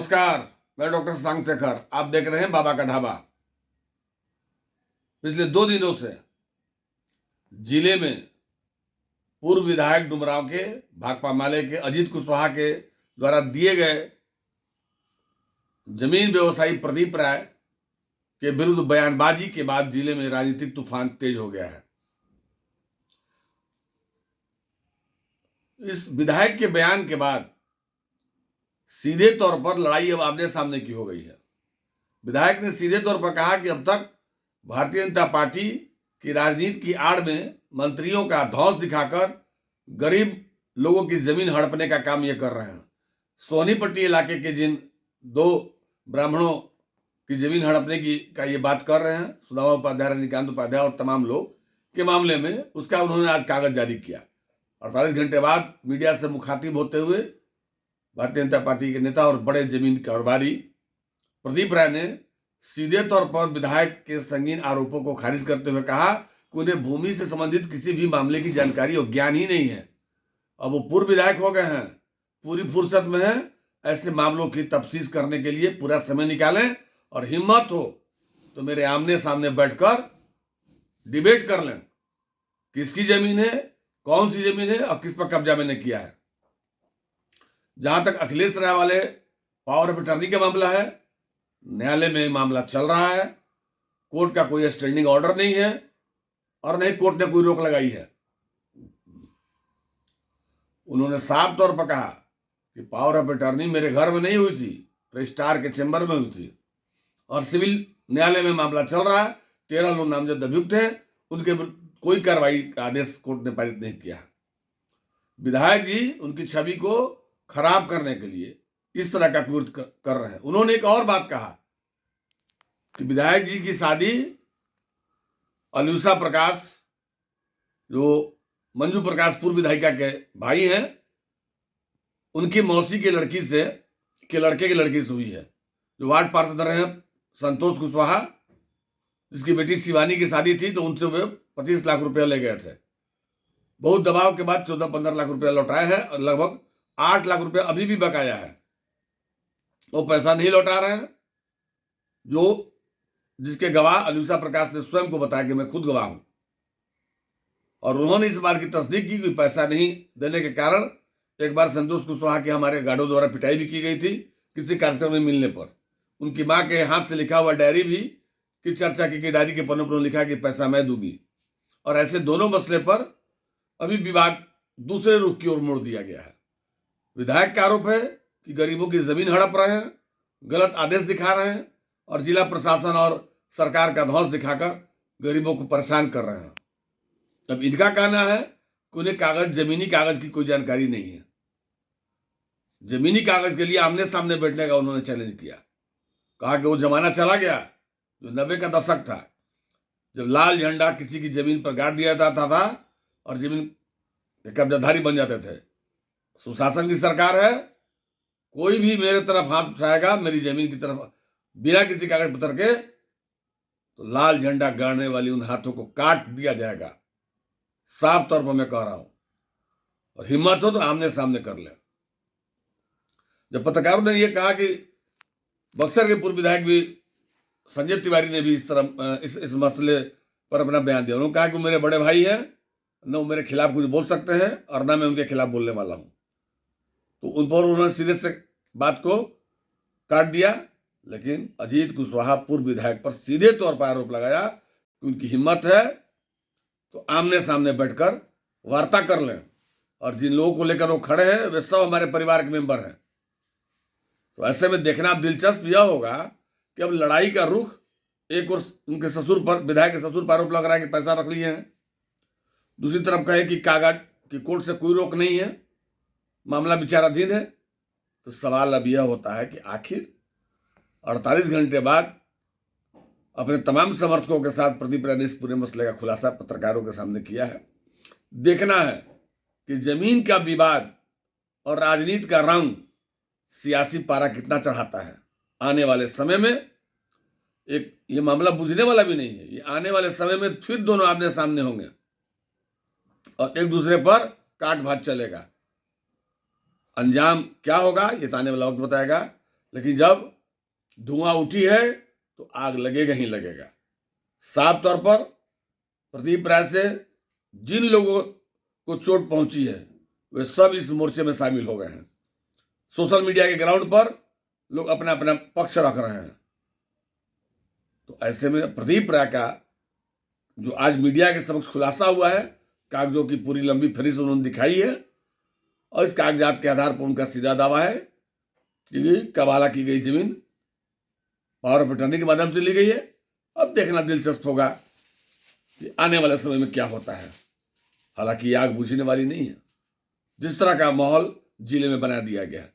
नमस्कार, मैं डॉक्टर शशांक शेखर। आप देख रहे हैं बाबा का ढाबा। पिछले 2 दिनों से जिले में पूर्व विधायक डुमरांव के भाकपा माले के अजीत कुशवाहा के द्वारा दिए गए जमीन व्यवसायी प्रदीप राय के विरुद्ध बयानबाजी के बाद जिले में राजनीतिक तूफान तेज हो गया है। इस विधायक के बयान के बाद सीधे तौर पर लड़ाई अब आमने सामने की हो गई है। विधायक ने सीधे तौर पर कहा कि अब तक भारतीय जनता पार्टी की राजनीति की आड़ में मंत्रियों का धौंस दिखाकर गरीब लोगों की जमीन हड़पने का काम ये कर रहे हैं। सोनीपट्टी इलाके के जिन 2 ब्राह्मणों की जमीन हड़पने की का ये बात कर रहे हैं, सुदामा उपाध्याय, रजनीकांत उपाध्याय और तमाम लोग के मामले में, उसका उन्होंने आज कागज जारी किया। 48 घंटे बाद मीडिया से मुखातिब होते हुए भारतीय जनता पार्टी के नेता और बड़े जमीन कारोबारी प्रदीप राय ने सीधे तौर पर विधायक के संगीन आरोपों को खारिज करते हुए कहा कि उन्हें भूमि से संबंधित किसी भी मामले की जानकारी और ज्ञान ही नहीं है। अब वो पूर्व विधायक हो गए हैं, पूरी फुर्सत में है। ऐसे मामलों की तफ्तीश करने के लिए पूरा समय निकालें और हिम्मत हो तो मेरे आमने सामने बैठकर डिबेट कर लें। किसकी जमीन है, कौन सी जमीन है और किस पर कब्जा मैंने किया है। जहां तक अखिलेश राय वाले पावर ऑफ अटर्नी का मामला है, न्यायालय में मामला चल रहा है। कोर्ट का कोई स्टैंडिंग ऑर्डर नहीं है और नहीं कोर्ट ने कोई रोक लगाई है। उन्होंने साफ तौर पर कहा कि पावर ऑफ अटर्नी मेरे घर में नहीं हुई थी, रजिस्ट्रार के चेंबर में हुई थी और सिविल न्यायालय में मामला चल रहा है। 13 लोग नामजद अभियुक्त हैं, उनके कोई कार्रवाई का आदेश कोर्ट ने पारित नहीं किया। विधायक जी उनकी छवि को खराब करने के लिए इस तरह का कृत्य कर रहे हैं। उन्होंने एक और बात कहा कि विधायक जी की शादी अलूसा प्रकाश, जो मंजू प्रकाश पूर्व विधायिका के भाई हैं, उनकी मौसी के लड़की से के लड़के की लड़की से हुई है, जो वार्ड पार्षद रहे हैं संतोष कुशवाहा, जिसकी बेटी शिवानी की शादी थी। तो उनसे वे 25 लाख रुपया ले गए थे। बहुत दबाव के बाद 14-15 लाख रुपया लौटाए हैं और लगभग 8 लाख रुपया अभी भी बकाया है। वो पैसा नहीं लौटा रहे हैं, जो जिसके गवाह अलूसा प्रकाश ने स्वयं को बताया कि मैं खुद गवाह हूं। और उन्होंने इस बात की तस्दीक की कि पैसा नहीं देने के कारण एक बार संतोष कुशवाहा की हमारे गार्डों द्वारा पिटाई भी की गई थी किसी कार्यक्रम में मिलने पर। उनकी मां के हाथ से लिखा हुआ डायरी भी की चर्चा की डायरी के पन्नों पर लिखा कि पैसा मैं दूंगी। और ऐसे दोनों मसले पर अभी विवाद दूसरे रुख की ओर मोड़ दिया गया है। विधायक का आरोप है कि गरीबों की जमीन हड़प रहे हैं, गलत आदेश दिखा रहे हैं और जिला प्रशासन और सरकार का धौंस दिखाकर गरीबों को परेशान कर रहे हैं। तब इनका कहना है कि उन्हें जमीनी कागज की कोई जानकारी नहीं है। जमीनी कागज के लिए आमने सामने बैठने का उन्होंने चैलेंज किया। कहा कि वो जमाना चला गया जो 90 का दशक था, जब लाल झंडा किसी की जमीन पर गाड़ दिया जाता था और जमीन के कब्जाधारी बन जाते थे। सुशासन की सरकार है, कोई भी मेरे तरफ हाथ उठाएगा मेरी जमीन की तरफ बिना किसी कागज पत्र के, तो लाल झंडा गाड़ने वाली उन हाथों को काट दिया जाएगा। साफ तौर पर मैं कह रहा हूं, और हिम्मत हो तो आमने सामने कर ले। जब पत्रकारों ने यह कहा कि बक्सर के पूर्व विधायक भी संजय तिवारी ने भी इस मसले पर अपना बयान दिया। उन्होंने कहा कि वो मेरे बड़े भाई हैं, न वो मेरे खिलाफ कुछ बोल सकते हैं और ना मैं उनके खिलाफ बोलने वाला हूं। तो उन पर उन्होंने सीधे से बात को काट दिया। लेकिन अजीत कुशवाहा पूर्व विधायक पर सीधे तौर पर आरोप लगाया कि उनकी हिम्मत है तो आमने सामने बैठकर वार्ता कर लें, और जिन लोगों को लेकर वो खड़े हैं वे सब हमारे परिवार के मेंबर हैं। तो ऐसे में देखना दिलचस्प यह होगा कि अब लड़ाई का रुख एक और उनके ससुर पर, विधायक के ससुर पर आरोप लग रहा है कि पैसा रख लिए हैं, दूसरी तरफ कहे कि कागज की कोर्ट से कोई रोक नहीं है, मामला विचाराधीन है। तो सवाल अब यह होता है कि आखिर 48 घंटे बाद अपने तमाम समर्थकों के साथ प्रदीप राय ने इस पूरे मसले का खुलासा पत्रकारों के सामने किया है। देखना है कि जमीन का विवाद और राजनीति का रंग सियासी पारा कितना चढ़ाता है। आने वाले समय में एक ये मामला बुझने वाला भी नहीं है। ये आने वाले समय में फिर दोनों आमने सामने होंगे और एक दूसरे पर काट भाट चलेगा। अंजाम क्या होगा ये तो आने वाला वक्त बताएगा। लेकिन जब धुआं उठी है तो आग लगेगा ही लगेगा। साफ तौर पर प्रदीप राय से जिन लोगों को चोट पहुंची है वे सब इस मोर्चे में शामिल हो गए हैं। सोशल मीडिया के ग्राउंड पर लोग अपना अपना पक्ष रख रहे हैं। तो ऐसे में प्रदीप राय का जो आज मीडिया के समक्ष खुलासा हुआ है, कागजों की पूरी लंबी फहरिस्त उन्होंने दिखाई है और इस कागजात के आधार पर उनका सीधा दावा है कि कबाला की गई जमीन पावर ऑफ अटर्नी के माध्यम से ली गई है। अब देखना दिलचस्प होगा कि आने वाले समय में क्या होता है। हालांकि आग बुझने वाली नहीं है। जिस तरह का माहौल जिले में बना दिया गया है,